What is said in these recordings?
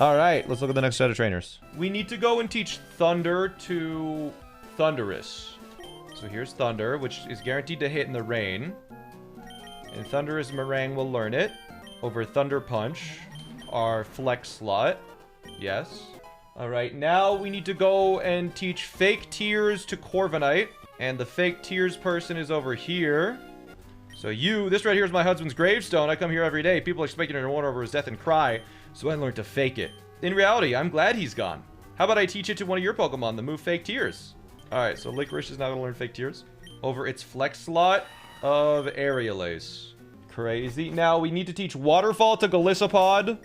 All right, let's look at the next set of trainers. We need to go and teach Thunder to Thunderous. So here's Thunder, which is guaranteed to hit in the rain. And Thunderous Meringue will learn it over Thunder Punch, our flex slot. Yes. All right, now we need to go and teach Fake Tears to Corviknight. And the Fake Tears person is over here. So this right here is my husband's gravestone. I come here every day. People are speculating to mourn over his death and cry. So I learned to fake it. In reality, I'm glad he's gone. How about I teach it to one of your Pokemon, the move Fake Tears? All right, so Licorice is now going to learn Fake Tears over its flex slot of Aerialace. Crazy. Now we need to teach Waterfall to Golisopod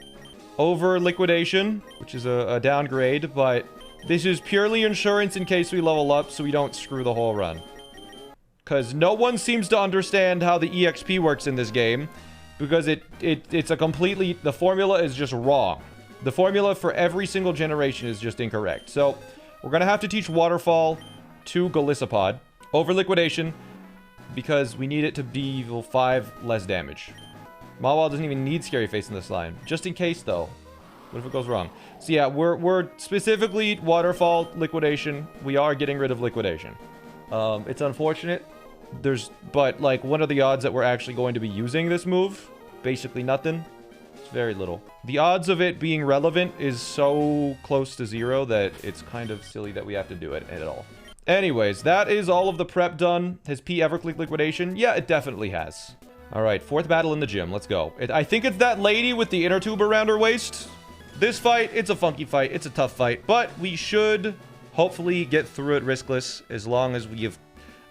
over Liquidation, which is a downgrade, but this is purely insurance in case we level up so we don't screw the whole run. Because no one seems to understand how the EXP works in this game, because it's a completely... The formula is just wrong. The formula for every single generation is just incorrect. So we're going to have to teach Waterfall to Golisopod over Liquidation, because we need it to deal 5 less damage. Mawile doesn't even need Scary Face in this line. Just in case, though. What if it goes wrong? So yeah, we're specifically Waterfall Liquidation. We are getting rid of Liquidation. It's unfortunate. But like, what are the odds that we're actually going to be using this move? Basically nothing. It's very little. The odds of it being relevant is so close to 0 that it's kind of silly that we have to do it at all. Anyways, that is all of the prep done. Has P ever clicked Liquidation? Yeah, it definitely has. All right, 4th battle in the gym. Let's go. I think it's that lady with the inner tube around her waist. This fight, it's a funky fight. It's a tough fight, but we should hopefully get through it riskless as long as we have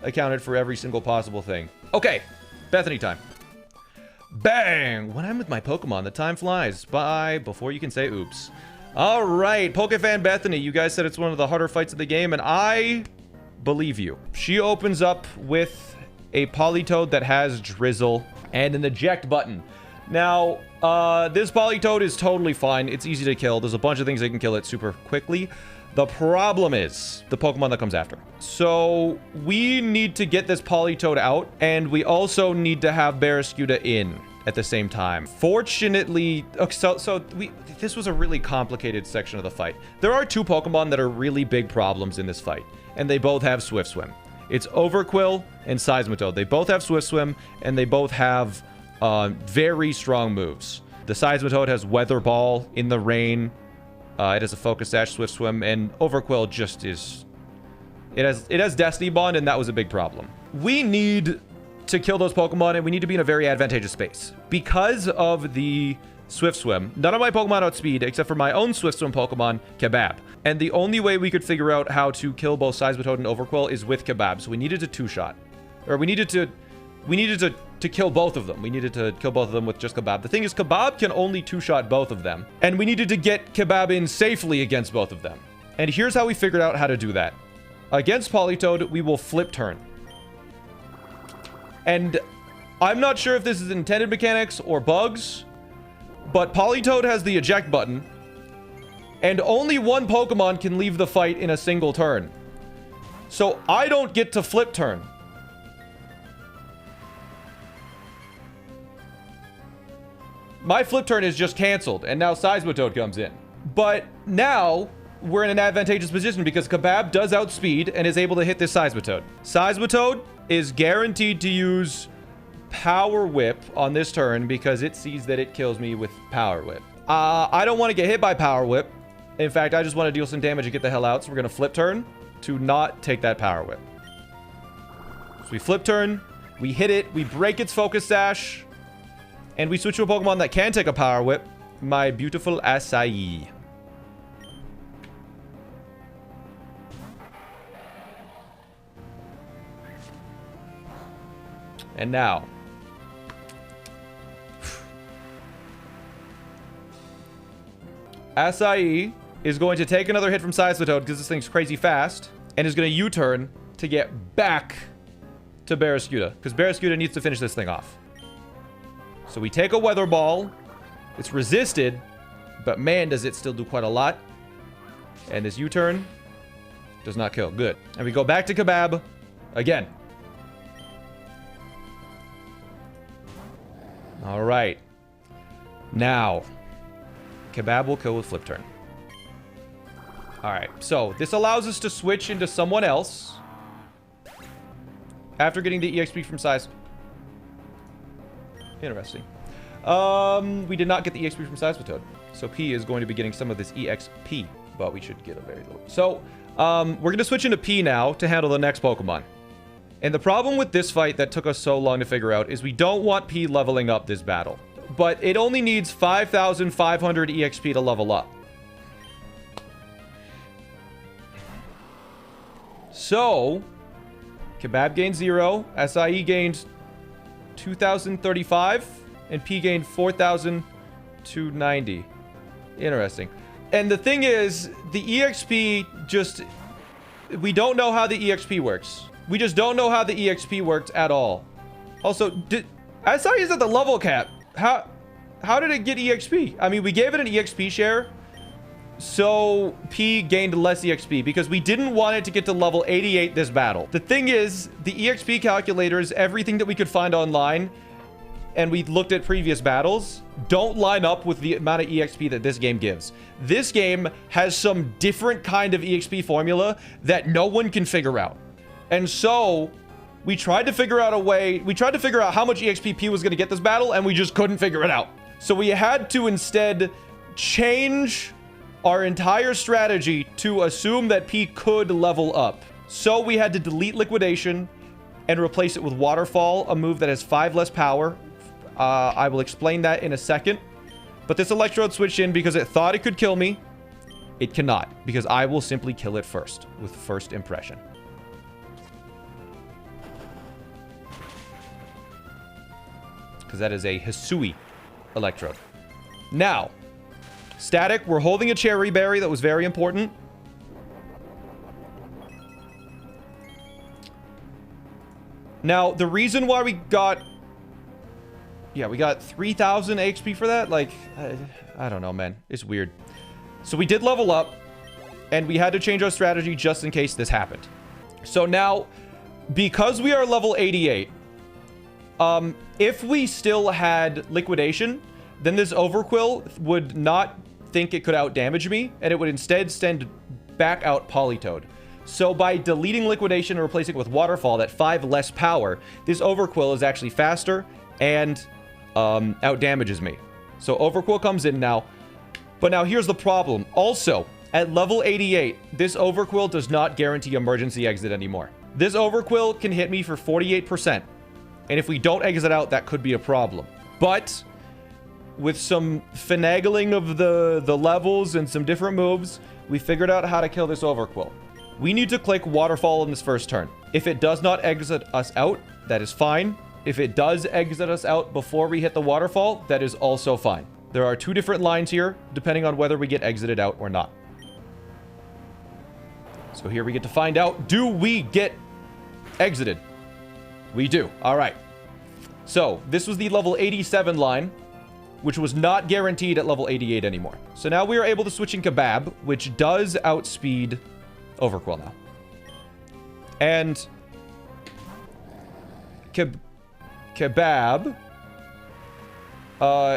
accounted for every single possible thing. Okay, Bethany time. Bang! When I'm with my Pokemon, the time flies by before you can say oops. All right, Pokefan Bethany, you guys said it's one of the harder fights of the game, and I believe you. She opens up with a Politoed that has Drizzle and an eject button. Now, this Politoed is totally fine. It's easy to kill. There's a bunch of things that can kill it super quickly. The problem is the Pokemon that comes after. So we need to get this Politoed out, and we also need to have Barraskewda in at the same time. Fortunately, this was a really complicated section of the fight. There are 2 Pokemon that are really big problems in this fight, and they both have Swift Swim. It's Overquill and Seismitoad. They both have Swift Swim, and they both have very strong moves. The Seismitoad has Weather Ball in the rain. It has a Focus Sash, Swift Swim, and Overquill just is... It has Destiny Bond, and that was a big problem. We need to kill those Pokemon, and we need to be in a very advantageous space. Because of the Swift Swim, none of my Pokemon outspeed, except for my own Swift Swim Pokemon, Kebab. And the only way we could figure out how to kill both Seismitoad and Overquill is with Kebab, so we needed to 2-shot. Or we needed to kill both of them. We needed to kill both of them with just Kebab. The thing is, Kebab can only 2-shot both of them. And we needed to get Kebab in safely against both of them. And here's how we figured out how to do that. Against Politoed, we will flip turn. And I'm not sure if this is intended mechanics or bugs, but Politoed has the eject button. And only one Pokemon can leave the fight in a single turn. So I don't get to flip turn. My flip turn is just canceled, and now Seismitoad comes in. But now, we're in an advantageous position because Kebab does outspeed and is able to hit this Seismitoad. Seismitoad is guaranteed to use Power Whip on this turn because it sees that it kills me with Power Whip. I don't want to get hit by Power Whip. In fact, I just want to deal some damage and get the hell out, so we're going to flip turn to not take that Power Whip. So we flip turn, we hit it, we break its Focus Sash, and we switch to a Pokemon that can take a Power Whip, my beautiful Acai. And now. Acai is going to take another hit from Seismitoad because this thing's crazy fast, and is going to U-turn to get back to Barraskewda, because Barraskewda needs to finish this thing off. So we take a Weather Ball. It's resisted, but man, does it still do quite a lot. And this U-turn does not kill. Good. And we go back to Kebab again. All right. Now, Kebab will kill with flip turn. Alright, so this allows us to switch into someone else after getting the EXP from size. Interesting. We did not get the EXP from Seismitoad. So P is going to be getting some of this EXP, but we should get a very little. So, we're going to switch into P now to handle the next Pokemon. And the problem with this fight that took us so long to figure out is we don't want P leveling up this battle. But it only needs 5,500 EXP to level up. So, Kebab gained 0, SIE gained 2,035, and P gained 4,290. Interesting. And the thing is, the EXP just... We don't know how the EXP works. We just don't know how the EXP worked at all. Also, SIE is at the level cap. How did it get EXP? I mean, we gave it an EXP share, so P gained less EXP because we didn't want it to get to level 88 this battle. The thing is, the EXP calculators, everything that we could find online, and we looked at previous battles, don't line up with the amount of EXP that this game gives. This game has some different kind of EXP formula that no one can figure out. And so, we tried to figure out a way, we tried to figure out how much EXP P was going to get this battle, and we just couldn't figure it out. So we had to instead change our entire strategy to assume that P could level up. So we had to delete Liquidation and replace it with Waterfall, a move that has 5 less power. I will explain that in a second. But this Electrode switched in because it thought it could kill me. It cannot, because I will simply kill it first with first impression. Because that is a Hisui Electrode. Now, Static, we're holding a Cherry Berry. That was very important. Now, the reason why we got... Yeah, we got 3,000 HP for that. Like, I don't know, man. It's weird. So we did level up, and we had to change our strategy just in case this happened. So now, because we are level 88, if we still had Liquidation, then this Overquill would not think it could outdamage me, and it would instead send back out Politoed. So by deleting Liquidation and replacing it with Waterfall, that 5 less power, this Overquill is actually faster and outdamages me. So Overquill comes in now. But now here's the problem. Also, at level 88, this Overquill does not guarantee emergency exit anymore. This Overquill can hit me for 48%. And if we don't exit out, that could be a problem. But with some finagling of the levels and some different moves, we figured out how to kill this Overquill. We need to click Waterfall in this first turn. If it does not exit us out, that is fine. If it does exit us out before we hit the Waterfall, that is also fine. There are 2 different lines here, depending on whether we get exited out or not. So here we get to find out, do we get exited? We do. All right. So this was the level 87 line, which was not guaranteed at level 88 anymore. So now we are able to switch in Kebab, which does outspeed Overquill now. And Kebab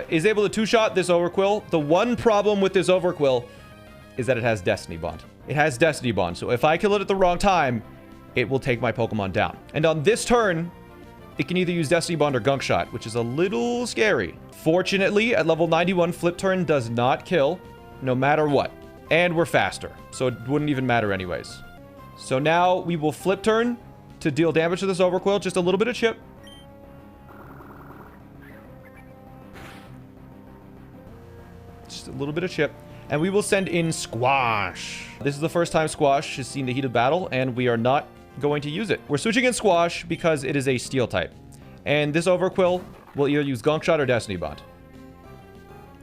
is able to 2-shot this Overquill. The one problem with this Overquill is that it has Destiny Bond. It has Destiny Bond, so if I kill it at the wrong time, it will take my Pokemon down. And on this turn, it can either use Destiny Bond or Gunk Shot, which is a little scary. Fortunately, at level 91, Flip Turn does not kill, no matter what. And we're faster, so it wouldn't even matter anyways. So now we will Flip Turn to deal damage to this Overquill. Just a little bit of chip. Just a little bit of chip. And we will send in Squash. This is the first time Squash has seen the heat of battle, and we are not going to use it. We're switching in Squash because it is a Steel type. And this Overquill will either use Gunk Shot or Destiny Bond.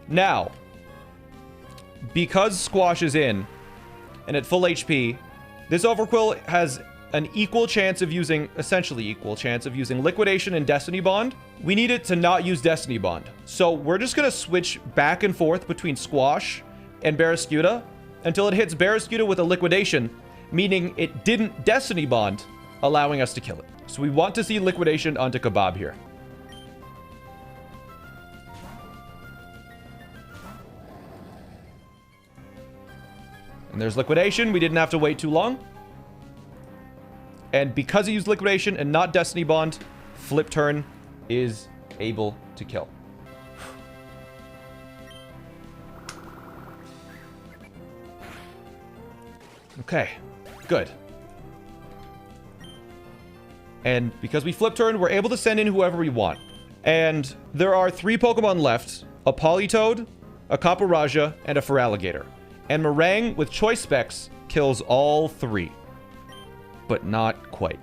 Now, because Squash is in, and at full HP, this Overquill has an equal chance of using, essentially equal chance of using Liquidation and Destiny Bond. We need it to not use Destiny Bond. So we're just going to switch back and forth between Squash and Barraskewda until it hits Barraskewda with a Liquidation, meaning it didn't Destiny Bond, allowing us to kill it. So we want to see Liquidation onto Kebab here. And there's Liquidation. We didn't have to wait too long. And because he used Liquidation and not Destiny Bond, Flip Turn is able to kill. Okay, good. And because we Flip Turn, we're able to send in whoever we want. And there are 3 Pokemon left. A Politoed, a Caparaja, and a Feraligatr. And Meringue with Choice Specs kills all 3. But not quite.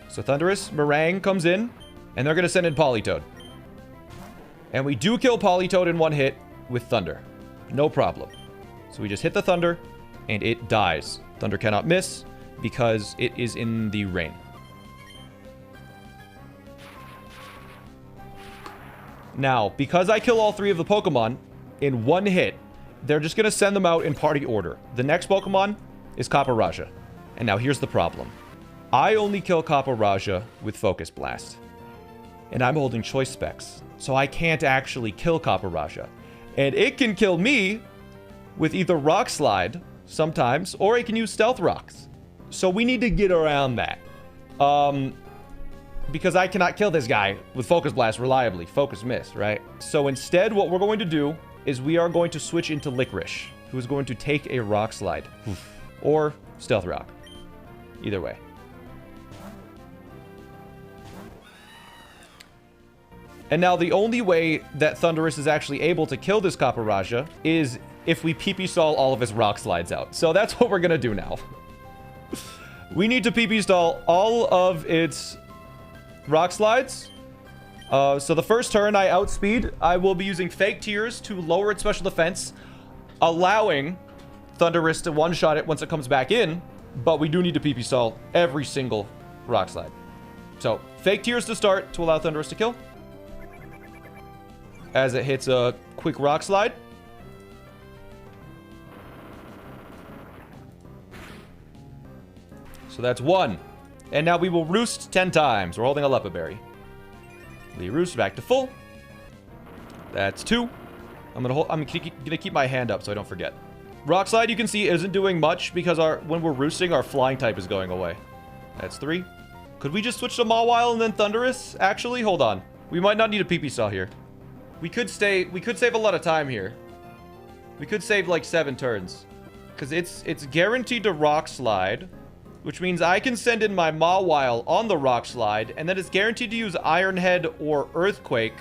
So Thundurus, Meringue comes in, and they're going to send in Politoed. And we do kill Politoed in 1 hit with Thunder. No problem. So we just hit the Thunder, and it dies. Thunder cannot miss, because it is in the rain. Now, because I kill all 3 of the Pokemon in 1 hit, they're just going to send them out in party order. The next Pokemon is Caparaja. And now here's the problem. I only kill Caparaja with Focus Blast. And I'm holding Choice Specs. So I can't actually kill Caparaja. And it can kill me with either Rock Slide sometimes, or it can use Stealth Rocks. So we need to get around that. Because I cannot kill this guy with Focus Blast reliably. Focus Miss, right? So instead, what we're going to do is we are going to switch into Licorice, who is going to take a Rock Slide. Or Stealth Rock. Either way. And now the only way that Thundurus is actually able to kill this Caparaja is if we PP stall all of his Rock Slides out. So that's what we're going to do now. We need to PP stall all of its Rock Slides. So the first turn I outspeed. I will be using Fake Tears to lower its special defense, allowing Thundurus to one-shot it once it comes back in. But we do need to PP stall every single Rock Slide. So Fake Tears to start to allow Thundurus to kill. As it hits a quick Rock Slide. So that's 1. And now we will Roost 10 times. We're holding a Leppa Berry. We Roost back to full. That's 2. I'm gonna keep my hand up so I don't forget. Rock Slide, you can see, isn't doing much because when we're roosting, our flying type is going away. That's 3. Could we just switch to Mawile and then Thundurus? Actually, hold on. We might not need a PP Saw here. We could save a lot of time here. We could save like 7 turns. Because it's guaranteed to Rock Slide, which means I can send in my Mawile on the Rock Slide, and then it's guaranteed to use Iron Head or Earthquake,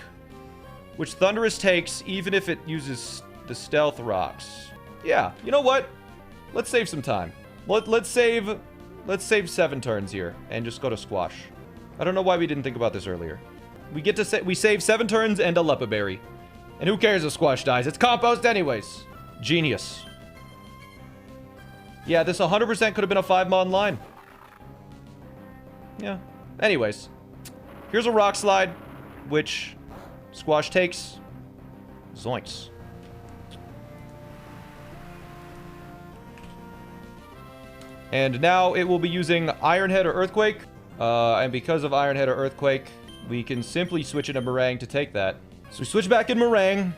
which Thundurus takes even if it uses the Stealth Rocks. Yeah, you know what? Let's save some time. Let's save 7 turns here and just go to Squash. I don't know why we didn't think about this earlier. We save 7 turns and a Leppa Berry. And who cares if Squash dies? It's Compost anyways. Genius. Yeah, this 100% could have been a 5-mon line. Yeah. Anyways. Here's a Rock Slide, which Squash takes. Zoinks. And now it will be using Iron Head or Earthquake. And because of Iron Head or Earthquake, we can simply switch into Meringue to take that. So we switch back in Meringue.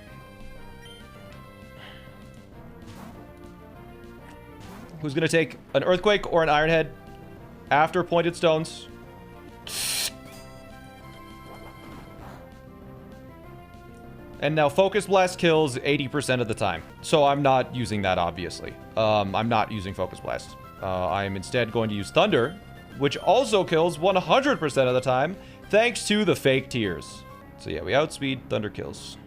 Who's going to take an Earthquake or an Iron Head after Pointed Stones. And now Focus Blast kills 80% of the time. So I'm not using that, obviously. I'm not using Focus Blast. I'm instead going to use Thunder, which also kills 100% of the time, thanks to the Fake Tears. So yeah, we outspeed, Thunder kills.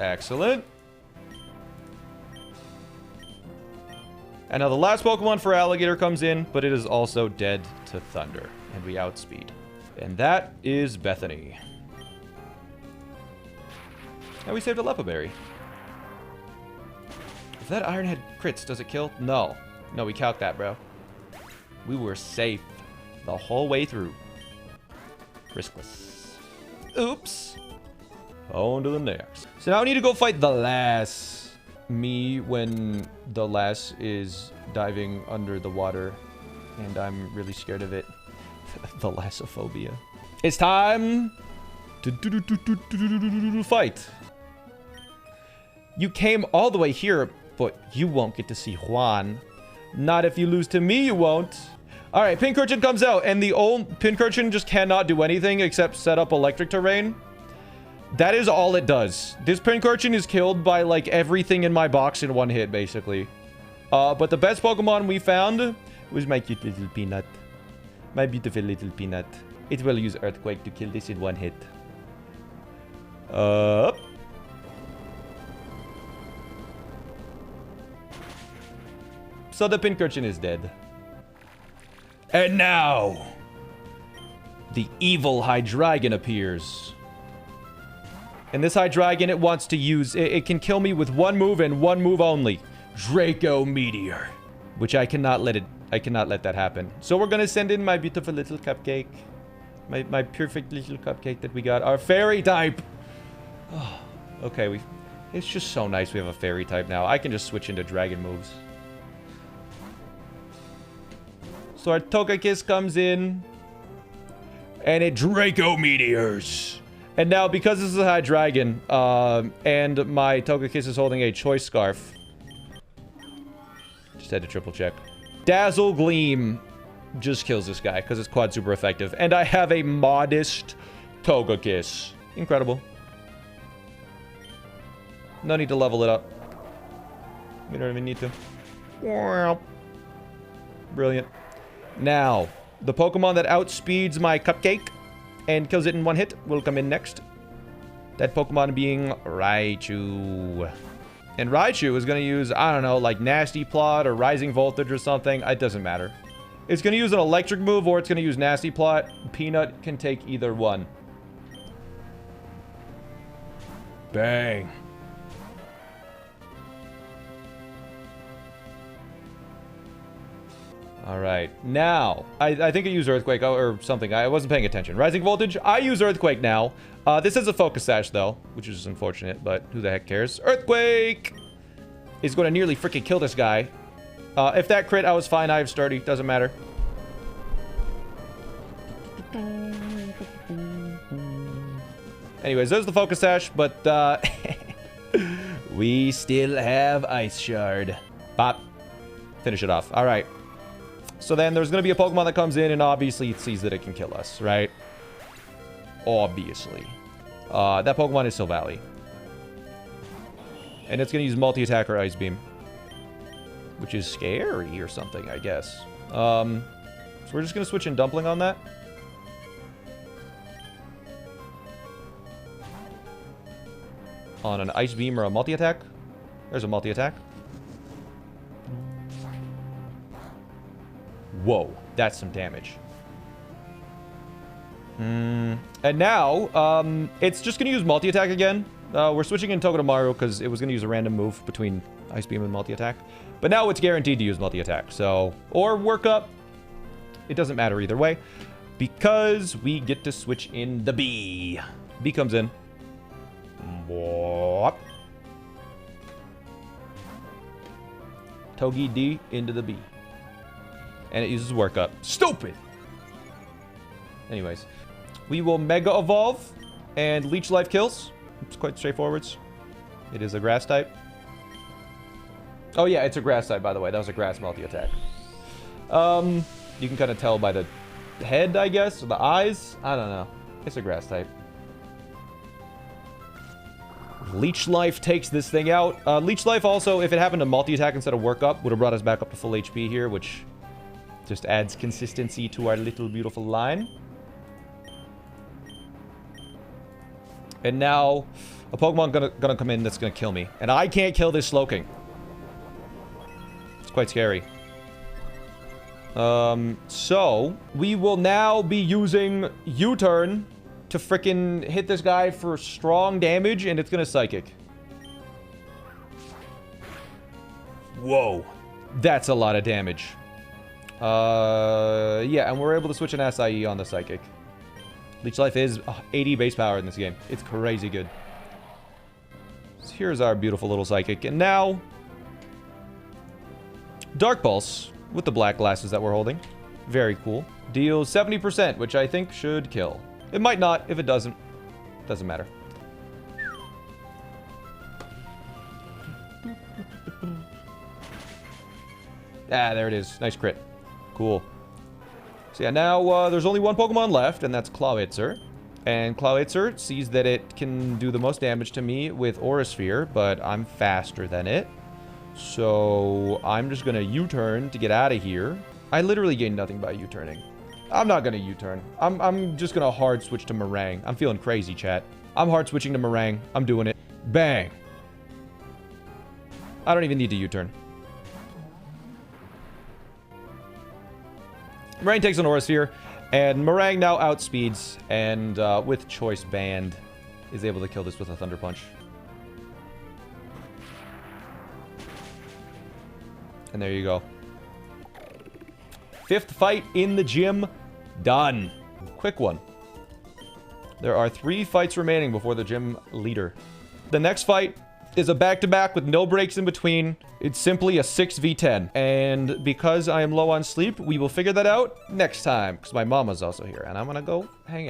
Excellent. And now the last Pokemon for Alligator comes in, but it is also dead to Thunder. And we outspeed. And that is Bethany. And we saved a Leppa Berry. If that Iron Head crits, does it kill? No. No, we calc that, bro. We were safe the whole way through. Riskless. Oops. On to the next. So now I need to go fight the Lass. Me when the Lass is diving under the water. And I'm really scared of it. Thalassophobia. It's time to fight. You came all the way here, but you won't get to see Juan. Not if you lose to me, you won't. All right, Pincurchin comes out, and the old Pincurchin just cannot do anything except set up electric terrain. That is all it does. This Pincurchin is killed by, like, everything in my box in one hit, basically. But the best Pokemon we found was my cute little Peanut. My beautiful little Peanut. It will use Earthquake to kill this in one hit. So the Pincurchin is dead. And now, the evil Hydreigon appears. And this Hydreigon, it wants to use... It can kill me with one move and one move only. Draco Meteor. Which I cannot let it... I cannot let that happen. So we're gonna send in my beautiful little cupcake. My perfect little cupcake that we got. Our fairy type. Oh, okay, it's just so nice we have a fairy type now. I can just switch into dragon moves. So our Togekiss comes in. And it Draco Meteors. And now, because this is a Hydreigon, and my Togekiss is holding a Choice Scarf. Just had to triple check. Dazzle Gleam just kills this guy, because it's quad super effective. And I have a modest Togekiss. Incredible. No need to level it up. We don't even need to. Brilliant. Now, the Pokemon that outspeeds my Cupcake and kills it in one hit will come in next. That Pokemon being Raichu. And Raichu is going to use, I don't know, like Nasty Plot or Rising Voltage or something. It doesn't matter. It's going to use an electric move or it's going to use Nasty Plot. Peanut can take either one. Bang. Alright, now, I think I use Earthquake or something. I wasn't paying attention. Rising Voltage, I use Earthquake now. This is a Focus Sash, though, which is unfortunate, but who the heck cares? Earthquake is going to nearly freaking kill this guy. If that crit, I was fine. I have Sturdy. Doesn't matter. Anyways, there's the Focus Sash, but we still have Ice Shard. Pop. Finish it off. All right. So then there's going to be a Pokemon that comes in and obviously it sees that it can kill us, right? Obviously. That Pokemon is Silvally. And it's going to use Multi-Attack or Ice Beam. Which is scary or something, I guess. So we're just going to switch in Dumpling on that. On an Ice Beam or a Multi-Attack. There's a Multi-Attack. Whoa, that's some damage. And now, it's just going to use Multi-Attack again. We're switching in Togedemaru because it was going to use a random move between Ice Beam and Multi-Attack. But now it's guaranteed to use Multi-Attack, so... Or Work Up. It doesn't matter either way. Because we get to switch in the B. B comes in. Togi D into the B. And it uses Work Up. Stupid! Anyways. We will Mega Evolve. And Leech Life kills. It's quite straightforward. It is a Grass type. Oh yeah, it's a Grass type, by the way. That was a Grass Multi-Attack. You can kind of tell by the head, I guess. Or the eyes. I don't know. It's a Grass type. Leech Life takes this thing out. Leech Life also, if it happened to Multi-Attack instead of Work Up, would have brought us back up to full HP here, which... just adds consistency to our little beautiful line. And now, a Pokemon gonna come in that's gonna kill me. And I can't kill this Slowking. It's quite scary. So, we will now be using U-Turn to frickin' hit this guy for strong damage, and it's gonna Psychic. Whoa. That's a lot of damage. Yeah, and we're able to switch an Acai on the Psychic. Leech Life is 80 base power in this game. It's crazy good. So here's our beautiful little Psychic. And now... Dark Pulse, with the black glasses that we're holding. Very cool. Deals 70%, which I think should kill. It might not. If it doesn't, doesn't matter. Ah, there it is. Nice crit. Cool. So yeah, now there's only one Pokemon left, and that's Clawitzer. And Clawitzer sees that it can do the most damage to me with Aura Sphere, but I'm faster than it. So I'm just going to U-turn to get out of here. I literally gained nothing by U-turning. I'm not going to U-turn. I'm just going to hard switch to Meringue. I'm feeling crazy, chat. I'm hard switching to Meringue. I'm doing it. Bang. I don't even need to U-turn. Meringue takes an Aura Sphere, and Meringue now outspeeds, and with Choice Band, is able to kill this with a Thunder Punch. And there you go. 5th fight in the gym. Done. Quick one. There are 3 fights remaining before the gym leader. The next fight is a back-to-back with no breaks in between. It's simply a 6v10. And because I am low on sleep, we will figure that out next time. Because my mama's also here, and I'm gonna go hang out.